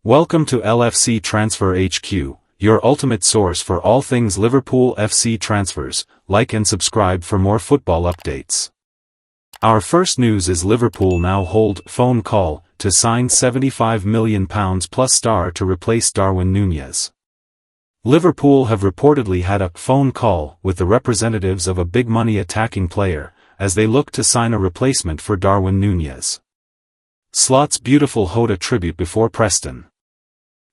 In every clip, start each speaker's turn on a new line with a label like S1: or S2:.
S1: Welcome to LFC Transfer HQ, your ultimate source for all things Liverpool FC transfers. Like and subscribe for more football updates. Our first news is Liverpool now hold phone call to sign £75 million plus star to replace Darwin Nunez. Liverpool have reportedly had a phone call with the representatives of a big money attacking player, as they look to sign a replacement for Darwin Nunez. Slot's beautiful Hoda tribute before Preston.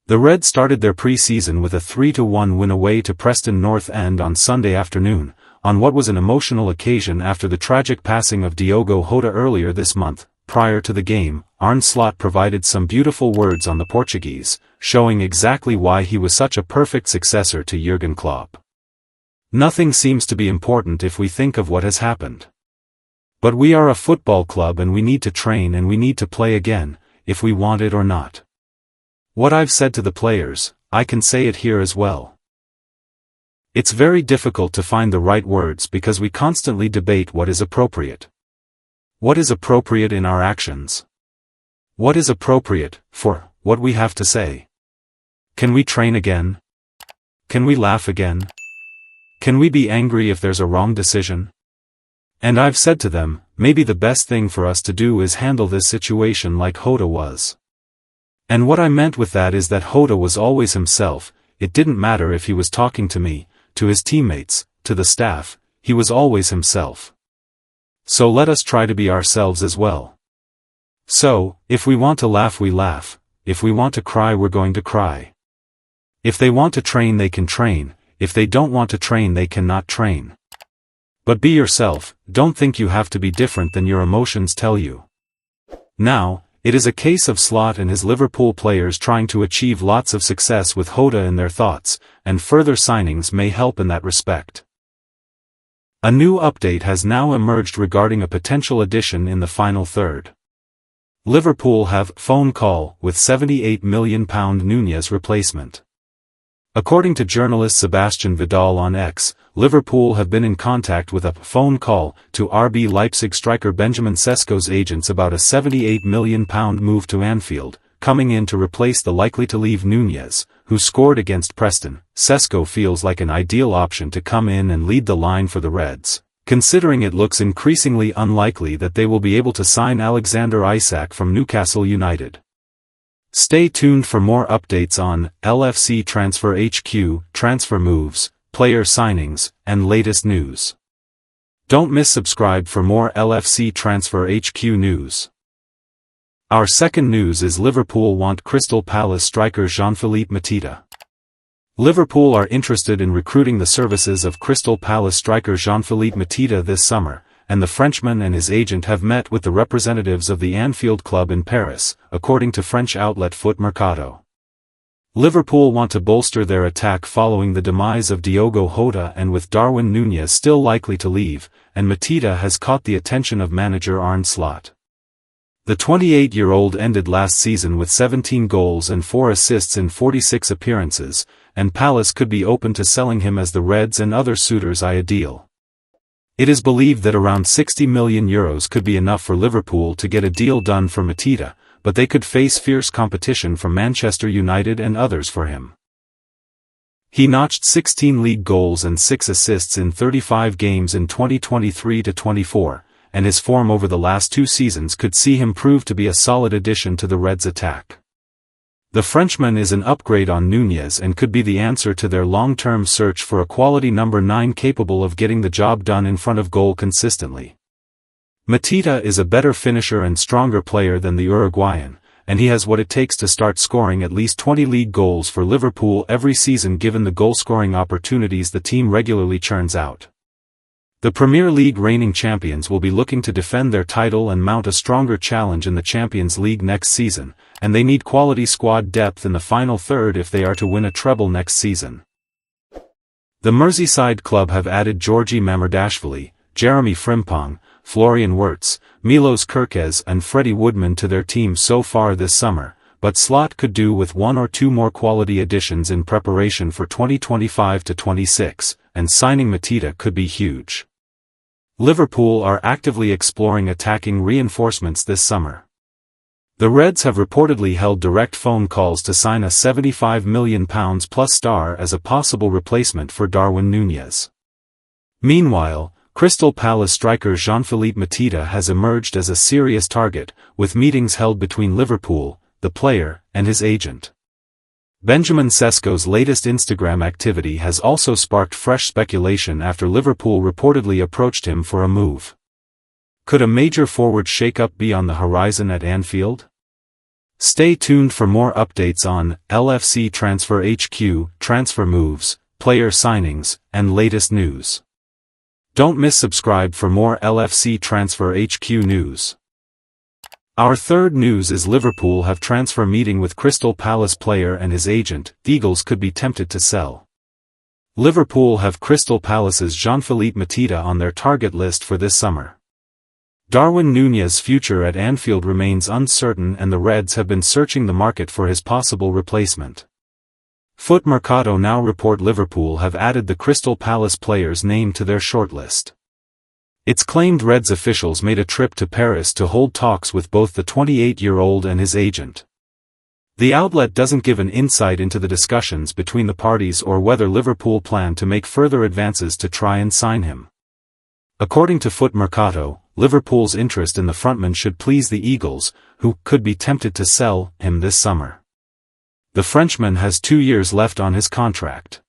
S1: The Reds started their pre-season with a 3-1 win away to Preston North End on Sunday afternoon, on what was an emotional occasion after the tragic passing of Diogo Hoda earlier this month. Prior to the game, Arne Slot provided some beautiful words on the Portuguese, showing exactly why he was such a perfect successor to Jurgen Klopp. Nothing seems to be important if we think of what has happened. But we are a football club and we need to train and we need to play again, if we want it or not. What I've said to the players, I can say it here as well. It's very difficult to find the right words because we constantly debate what is appropriate. What is appropriate in our actions? What is appropriate for what we have to say? Can we train again? Can we laugh again? Can we be angry if there's a wrong decision? And I've said to them, maybe the best thing for us to do is handle this situation like Hoda was. And what I meant with that is that Hoda was always himself. It didn't matter if he was talking to me, to his teammates, to the staff, he was always himself. So let us try to be ourselves as well. So, if we want to laugh we laugh, if we want to cry we're going to cry. If they want to train they can train, if they don't want to train they cannot train. But be yourself, don't think you have to be different than your emotions tell you. Now, it is a case of Slot and his Liverpool players trying to achieve lots of success with Hoda in their thoughts, and further signings may help in that respect. A new update has now emerged regarding a potential addition in the final third. Liverpool have phone call with £78 million Nunez replacement. According to journalist Sebastian Vidal on X, Liverpool have been in contact with a phone call to RB Leipzig striker Benjamin Sesko's agents about a £78 million move to Anfield, coming in to replace the likely-to-leave Nunez, who scored against Preston. Sesko feels like an ideal option to come in and lead the line for the Reds, considering it looks increasingly unlikely that they will be able to sign Alexander Isak from Newcastle United. Stay tuned for more updates on LFC Transfer HQ, transfer moves, player signings, and latest news. Don't miss subscribe for more LFC Transfer HQ news. Our second news is Liverpool want Crystal Palace striker Jean-Philippe Mateta. Liverpool are interested in recruiting the services of Crystal Palace striker Jean-Philippe Mateta this summer, and the Frenchman and his agent have met with the representatives of the Anfield club in Paris, according to French outlet Foot Mercato. Liverpool want to bolster their attack following the demise of Diogo Hoda and with Darwin Nunez still likely to leave, and Mateta has caught the attention of manager Arne Slot. The 28-year-old ended last season with 17 goals and 4 assists in 46 appearances, and Palace could be open to selling him as the Reds and other suitors eye a deal. It is believed that around €60 million could be enough for Liverpool to get a deal done for Mateta, but they could face fierce competition from Manchester United and others for him. He notched 16 league goals and 6 assists in 35 games in 2023-24, and his form over the last 2 seasons could see him prove to be a solid addition to the Reds' attack. The Frenchman is an upgrade on Nunez and could be the answer to their long-term search for a quality number 9 capable of getting the job done in front of goal consistently. Mateta is a better finisher and stronger player than the Uruguayan, and he has what it takes to start scoring at least 20 league goals for Liverpool every season given the goal-scoring opportunities the team regularly churns out. The Premier League reigning champions will be looking to defend their title and mount a stronger challenge in the Champions League next season, and they need quality squad depth in the final third if they are to win a treble next season. The Merseyside club have added Georgi Mamardashvili, Jeremy Frimpong, Florian Wirtz, Milos Kerkez and Freddie Woodman to their team so far this summer, but Slot could do with 1 or 2 more quality additions in preparation for 2025-26, and signing Mateta could be huge. Liverpool are actively exploring attacking reinforcements this summer. The Reds have reportedly held direct phone calls to sign a £75 million plus star as a possible replacement for Darwin Nunez. Meanwhile, Crystal Palace striker Jean-Philippe Mateta has emerged as a serious target, with meetings held between Liverpool, the player, and his agent. Benjamin Sesko's latest Instagram activity has also sparked fresh speculation after Liverpool reportedly approached him for a move. Could a major forward shake-up be on the horizon at Anfield? Stay tuned for more updates on LFC Transfer HQ, transfer moves, player signings, and latest news. Don't miss subscribe for more LFC Transfer HQ news. Our third news is Liverpool have transfer meeting with Crystal Palace player and his agent. Eagles could be tempted to sell. Liverpool have Crystal Palace's Jean-Philippe Mateta on their target list for this summer. Darwin Núñez's future at Anfield remains uncertain and the Reds have been searching the market for his possible replacement. Foot Mercato now report Liverpool have added the Crystal Palace player's name to their shortlist. It's claimed Reds officials made a trip to Paris to hold talks with both the 28-year-old and his agent. The outlet doesn't give an insight into the discussions between the parties or whether Liverpool plan to make further advances to try and sign him. According to Foot Mercato, Liverpool's interest in the frontman should please the Eagles, who could be tempted to sell him this summer. The Frenchman has 2 years left on his contract.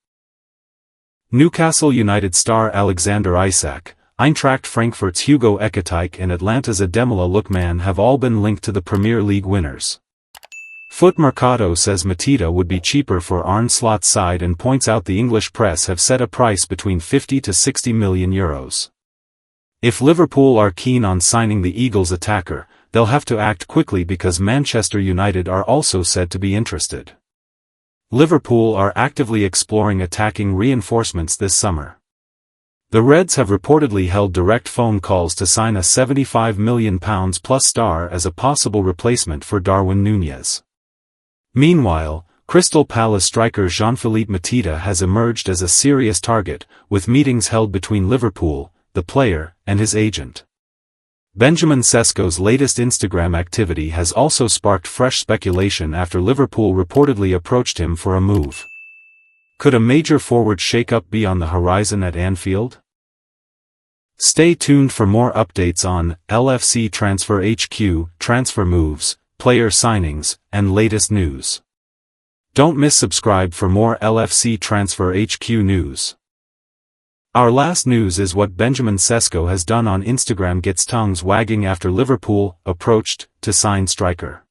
S1: Newcastle United star Alexander Isak, Eintracht Frankfurt's Hugo Ekitike and Atlanta's Ademola Lookman have all been linked to the Premier League winners. Foot Mercato says Mateta would be cheaper for Arne Slot's side and points out the English press have set a price between €50 to €60 million. If Liverpool are keen on signing the Eagles attacker, they'll have to act quickly because Manchester United are also said to be interested. Liverpool are actively exploring attacking reinforcements this summer. The Reds have reportedly held direct phone calls to sign a £75 million plus star as a possible replacement for Darwin Núñez. Meanwhile, Crystal Palace striker Jean-Philippe Mateta has emerged as a serious target, with meetings held between Liverpool, the player, and his agent. Benjamin Sesko's latest Instagram activity has also sparked fresh speculation after Liverpool reportedly approached him for a move. Could a major forward shake-up be on the horizon at Anfield? Stay tuned for more updates on LFC Transfer HQ, transfer moves, player signings, and latest news. Don't miss subscribe for more LFC Transfer HQ news. Our last news is what Benjamin Sesko has done on Instagram gets tongues wagging after Liverpool approached to sign striker.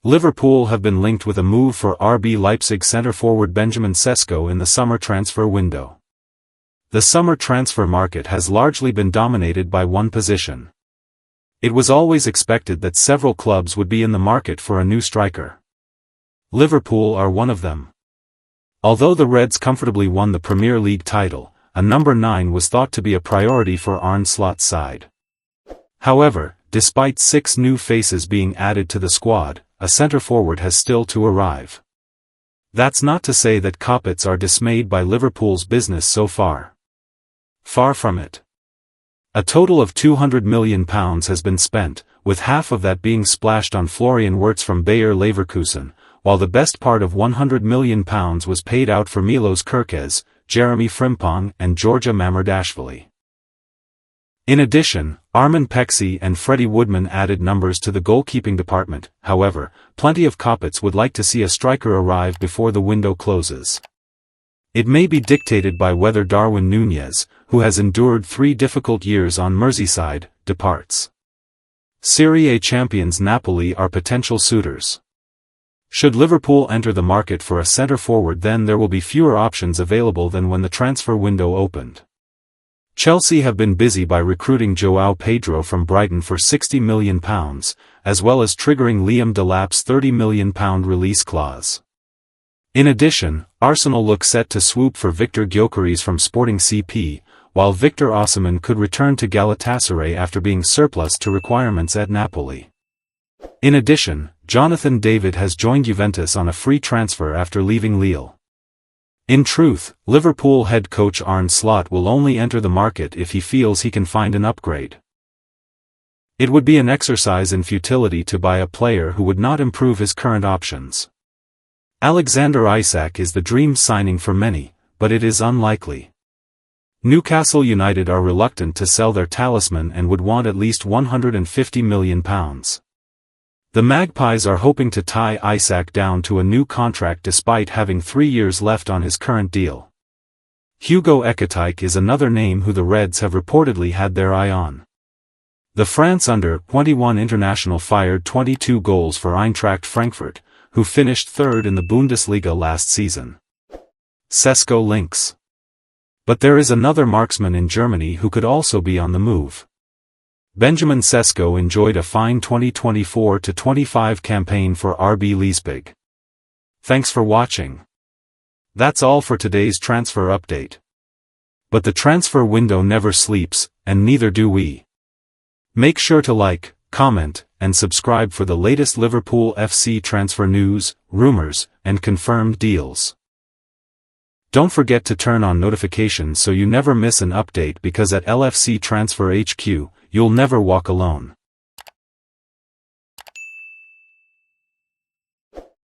S1: Liverpool have been linked with a move for RB Leipzig centre-forward Benjamin Sesko in the summer transfer window. The summer transfer market has largely been dominated by one position. It was always expected that several clubs would be in the market for a new striker. Liverpool are one of them. Although the Reds comfortably won the Premier League title, a number 9 was thought to be a priority for Arne Slot's side. However, despite 6 new faces being added to the squad, a centre-forward has still to arrive. That's not to say that Koppits are dismayed by Liverpool's business so far. Far from it. A total of £200 million has been spent, with half of that being splashed on Florian Wirtz from Bayer Leverkusen, while the best part of £100 million was paid out for Milos Kerkez, Jeremy Frimpong and Georgia Mamardashvili. In addition, Armin Pexi and Freddie Woodman added numbers to the goalkeeping department. However, plenty of Koppits would like to see a striker arrive before the window closes. It may be dictated by whether Darwin Núñez, who has endured 3 difficult years on Merseyside, departs. Serie A champions Napoli are potential suitors. Should Liverpool enter the market for a centre-forward, then there will be fewer options available than when the transfer window opened. Chelsea have been busy by recruiting João Pedro from Brighton for £60 million, as well as triggering Liam Delap's £30 million release clause. In addition, Arsenal look set to swoop for Victor Gyökeres from Sporting CP, while Victor Osimhen could return to Galatasaray after being surplus to requirements at Napoli. In addition, Jonathan David has joined Juventus on a free transfer after leaving Lille. In truth, Liverpool head coach Arne Slot will only enter the market if he feels he can find an upgrade. It would be an exercise in futility to buy a player who would not improve his current options. Alexander Isak is the dream signing for many, but it is unlikely. Newcastle United are reluctant to sell their talisman and would want at least £150 million. The Magpies are hoping to tie Isak down to a new contract despite having 3 years left on his current deal. Hugo Ekitike is another name who the Reds have reportedly had their eye on. The France under-21 international fired 22 goals for Eintracht Frankfurt, who finished third in the Bundesliga last season. Sesko links. But there is another marksman in Germany who could also be on the move. Benjamin Sesko enjoyed a fine 2024-25 campaign for RB Leipzig. Thanks for watching. That's all for today's transfer update. But the transfer window never sleeps, and neither do we. Make sure to like, comment, and subscribe for the latest Liverpool FC transfer news, rumors, and confirmed deals. Don't forget to turn on notifications so you never miss an update, because at LFC Transfer HQ, you'll never walk alone.